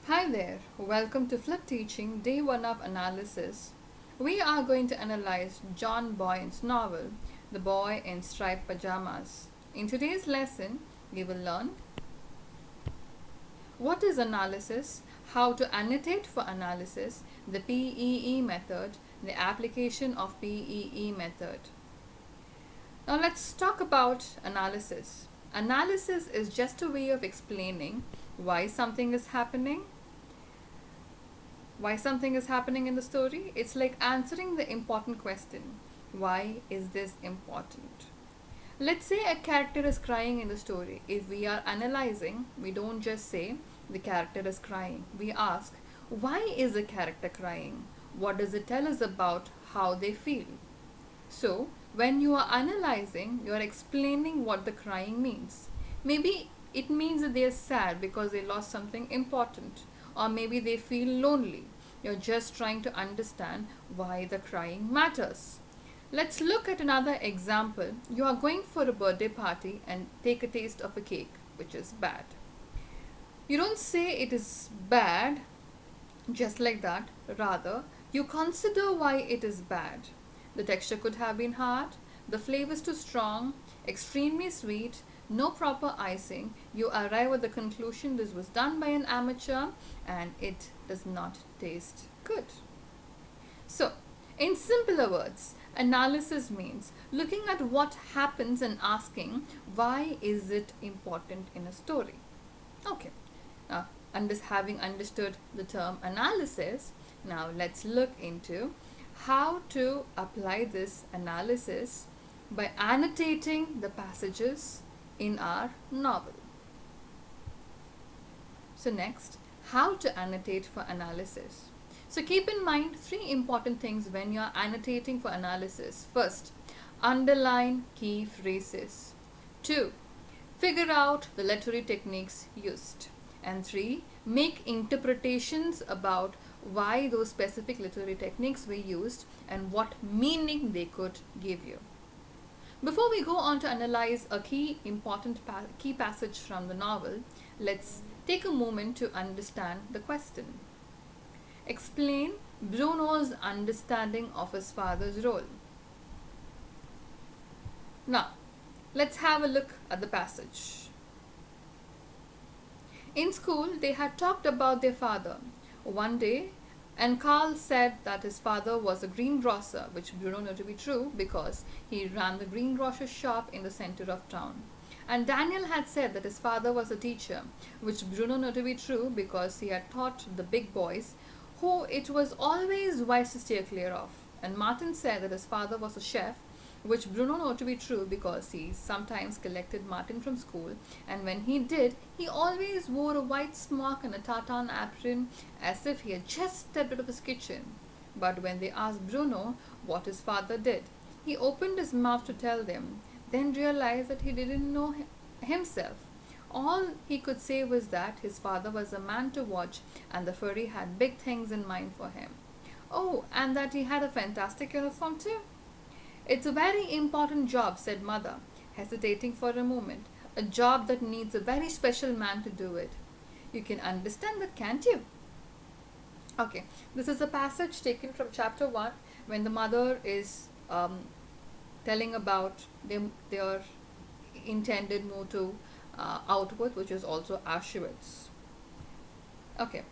Hi there, welcome to Flip Teaching, Day 1 of Analysis. We are going to analyze John Boyne's novel, The Boy in Striped Pajamas. In today's lesson, we will learn what is analysis, how to annotate for analysis, the PEE method, the application of PEE method. Now let's talk about analysis. Analysis is just a way of explaining why something is happening in the story. It's like answering the important question, why is this important? Let's say a character is crying in the story. If we are analyzing, we don't just say the character is crying. We ask, why is the character crying? What does it tell us about how they feel? So, when you are analyzing, you are explaining what the crying means. Maybe it means that they are sad because they lost something important, or maybe they feel lonely. You're just trying to understand why the crying matters. Let's look at another example. You are going for a birthday party and take a taste of a cake, which is bad. You don't say it is bad just like that, rather, you consider why it is bad. The texture could have been hard, the flavor is too strong, extremely sweet, no proper icing. You arrive at the conclusion this was done by an amateur and it does not taste good. So, in simpler words, analysis means looking at what happens and asking why is it important in a story. Okay, now having understood the term analysis, now let's look into how to apply this analysis by annotating the passages in our novel. So next, how to annotate for analysis. So keep in mind three important things when you are annotating for analysis. First, underline key phrases. 2. Figure out the literary techniques used. And 3. Make interpretations about why those specific literary techniques were used and what meaning they could give you. Before we go on to analyze a key passage from the novel, let's take a moment to understand the question. Explain Bruno's understanding of his father's role. Now, let's have a look at the passage. In school, they had talked about their father. One day, and Carl said that his father was a greengrocer, which Bruno knew to be true because he ran the greengrocer shop in the center of town. And Daniel had said that his father was a teacher, which Bruno knew to be true because he had taught the big boys who it was always wise to steer clear of. And Martin said that his father was a chef, which Bruno knew to be true because he sometimes collected Martin from school, and when he did, he always wore a white smock and a tartan apron as if he had just stepped out of his kitchen. But when they asked Bruno what his father did, he opened his mouth to tell them, then realized that he didn't know himself. All he could say was that his father was a man to watch and the furry had big things in mind for him. Oh, and that he had a fantastic uniform too. It's a very important job, said Mother, hesitating for a moment. A job that needs a very special man to do it. You can understand that, can't you? Okay, this is a passage taken from chapter 1 when the mother is telling about their intended move to Outward, which is also Auschwitz. Okay,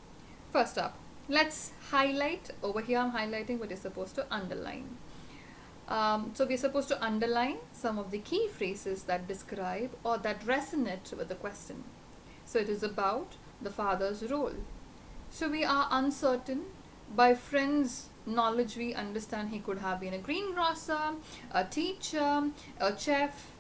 first up, let's highlight. Over here I'm highlighting what you're supposed to underline. So we're supposed to underline some of the key phrases that describe or that resonate with the question. So it is about the father's role. So we are uncertain. By friends' knowledge, we understand he could have been a greengrocer, a teacher, a chef,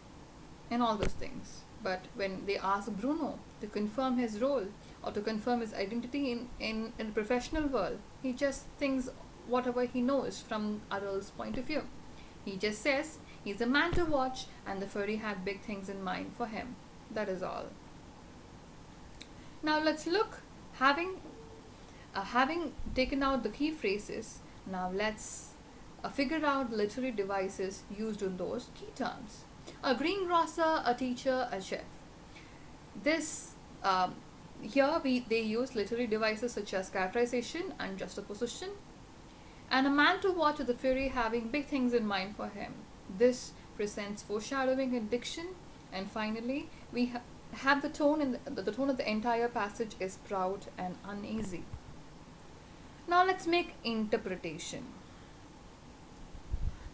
and all those things. But when they ask Bruno to confirm his role or to confirm his identity in the professional world, he just thinks whatever he knows from Adol's point of view. He just says he's a man to watch and the furry had big things in mind for him. That is all. Now let's look, having taken out the key phrases, now let's figure out literary devices used in those key terms. A greengrocer, a teacher, a chef. This Here they use literary devices such as characterization and juxtaposition, and a man to watch with the fury having big things in mind for him. This presents foreshadowing in diction, and finally we have the tone in the tone of the entire passage is proud and uneasy. Now let's make interpretation.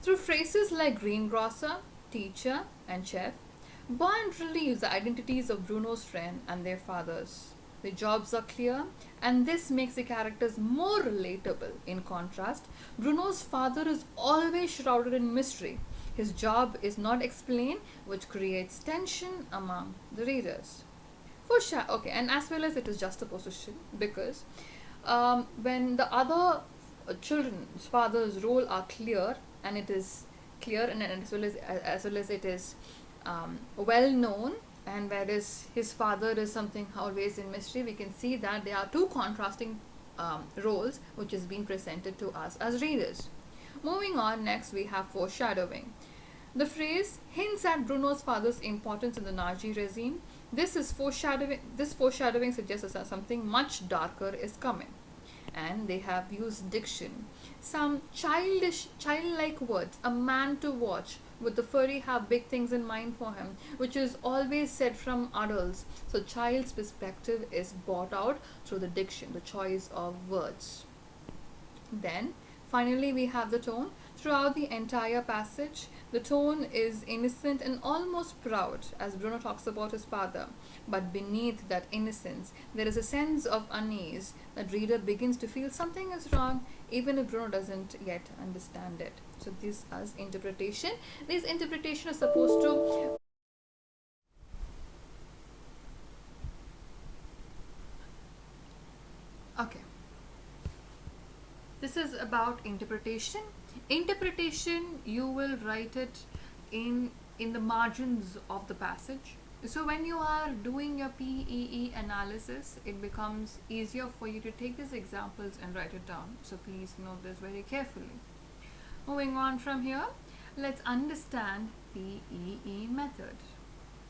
Through phrases like greengrocer, teacher, and chef, Bond relieves the identities of Bruno's friend and their fathers. The jobs are clear, and this makes the characters more relatable. In contrast, Bruno's father is always shrouded in mystery. His job is not explained, which creates tension among the readers. Okay, and as well as it is juxtaposition because when the other children's father's role are clear and it is clear and as well as it is well known, and whereas his father is something always in mystery, we can see that there are two contrasting roles which is being presented to us as readers. Moving on, next we have foreshadowing. The phrase hints at Bruno's father's importance in the Nazi regime. This foreshadowing suggests that something much darker is coming, and they have used diction. Some childlike words, a man to watch, with the furry have big things in mind for him, which is always said from adults. So, child's perspective is brought out through the diction, the choice of words. Then, finally, we have the tone. Throughout the entire passage, the tone is innocent and almost proud as Bruno talks about his father. But beneath that innocence, there is a sense of unease that reader begins to feel something is wrong, even if Bruno doesn't yet understand it. So this is interpretation. This interpretation is supposed to okay. This is about interpretation. Interpretation, you will write it in the margins of the passage. So when you are doing your PEE analysis, it becomes easier for you to take these examples and write it down. So please note this very carefully. Moving on from here, let's understand PEE method.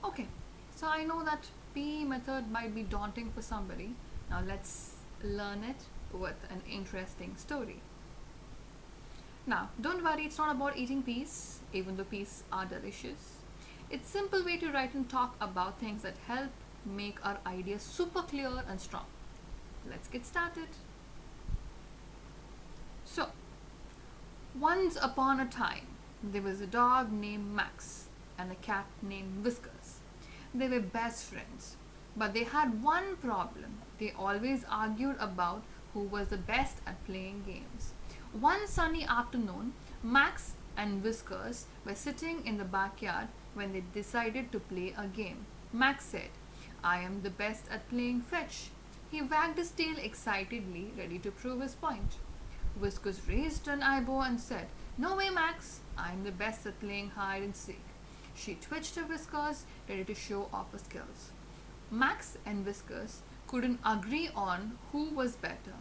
Okay, so I know that PE method might be daunting for somebody. Now let's learn it with an interesting story. Now, don't worry, it's not about eating peas, even though peas are delicious. It's a simple way to write and talk about things that help make our ideas super clear and strong. Let's get started. So, once upon a time, there was a dog named Max and a cat named Whiskers. They were best friends, but they had one problem. They always argued about who was the best at playing games. One sunny afternoon, Max and Whiskers were sitting in the backyard when they decided to play a game. Max said, "I am the best at playing fetch." He wagged his tail excitedly, ready to prove his point. Whiskers raised an eyebrow and said, "No way, Max. I am the best at playing hide and seek." She twitched her whiskers, ready to show off her skills. Max and Whiskers couldn't agree on who was better,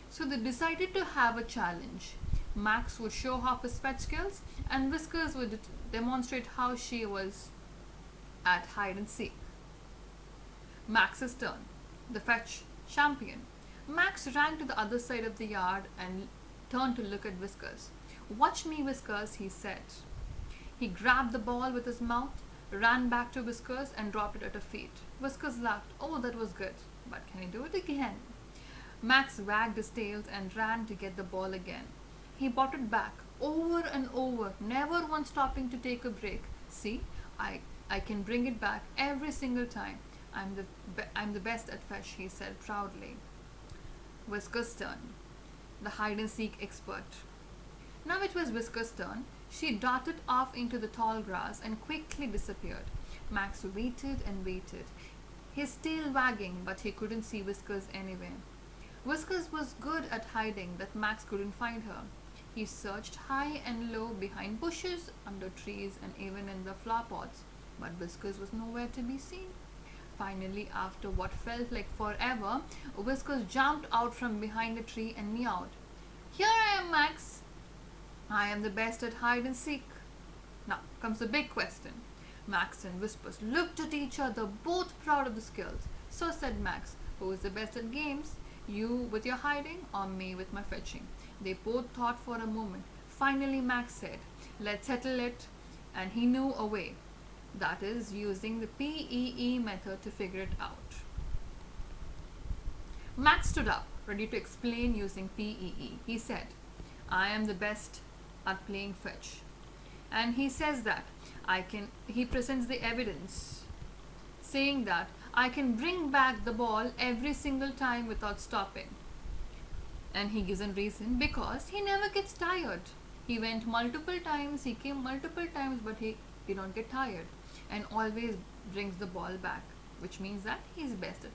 so they decided to have a challenge. Max would show off his fetch skills, and Whiskers would demonstrate how she was at hide and seek. Max's turn. The fetch champion. Max ran to the other side of the yard and turned to look at Whiskers. "Watch me, Whiskers," he said. He grabbed the ball with his mouth, ran back to Whiskers, and dropped it at her feet. Whiskers laughed. "Oh, that was good, but can you do it again?" Max wagged his tail and ran to get the ball again. He brought it back over and over, never once stopping to take a break. "See, I can bring it back every single time. I'm the best at fetch," he said proudly. Whiskers' turn. The hide and seek expert. Now it was Whiskers' turn. She darted off into the tall grass and quickly disappeared. Max waited and waited, his tail wagging, but he couldn't see Whiskers anywhere. Whiskers was good at hiding that Max couldn't find her. He searched high and low behind bushes, under trees, and even in the flower pots, but Whiskers was nowhere to be seen. Finally, after what felt like forever, Whiskers jumped out from behind a tree and meowed. "Here I am, Max. I am the best at hide and seek." Now comes the big question. Max and Whiskers looked at each other, both proud of the skills. So said Max, Who is the best at games? You with your hiding or me with my fetching? They both thought for a moment. Finally, Max said, "Let's settle it." And he knew a way. That is, using the PEE method to figure it out. Max stood up, ready to explain using PEE. He said, "I am the best at playing fetch." And he says that he presents the evidence saying that I can bring back the ball every single time without stopping. And he gives a reason because he never gets tired. He went multiple times, he came multiple times, but he did not get tired and always brings the ball back, which means that he's best at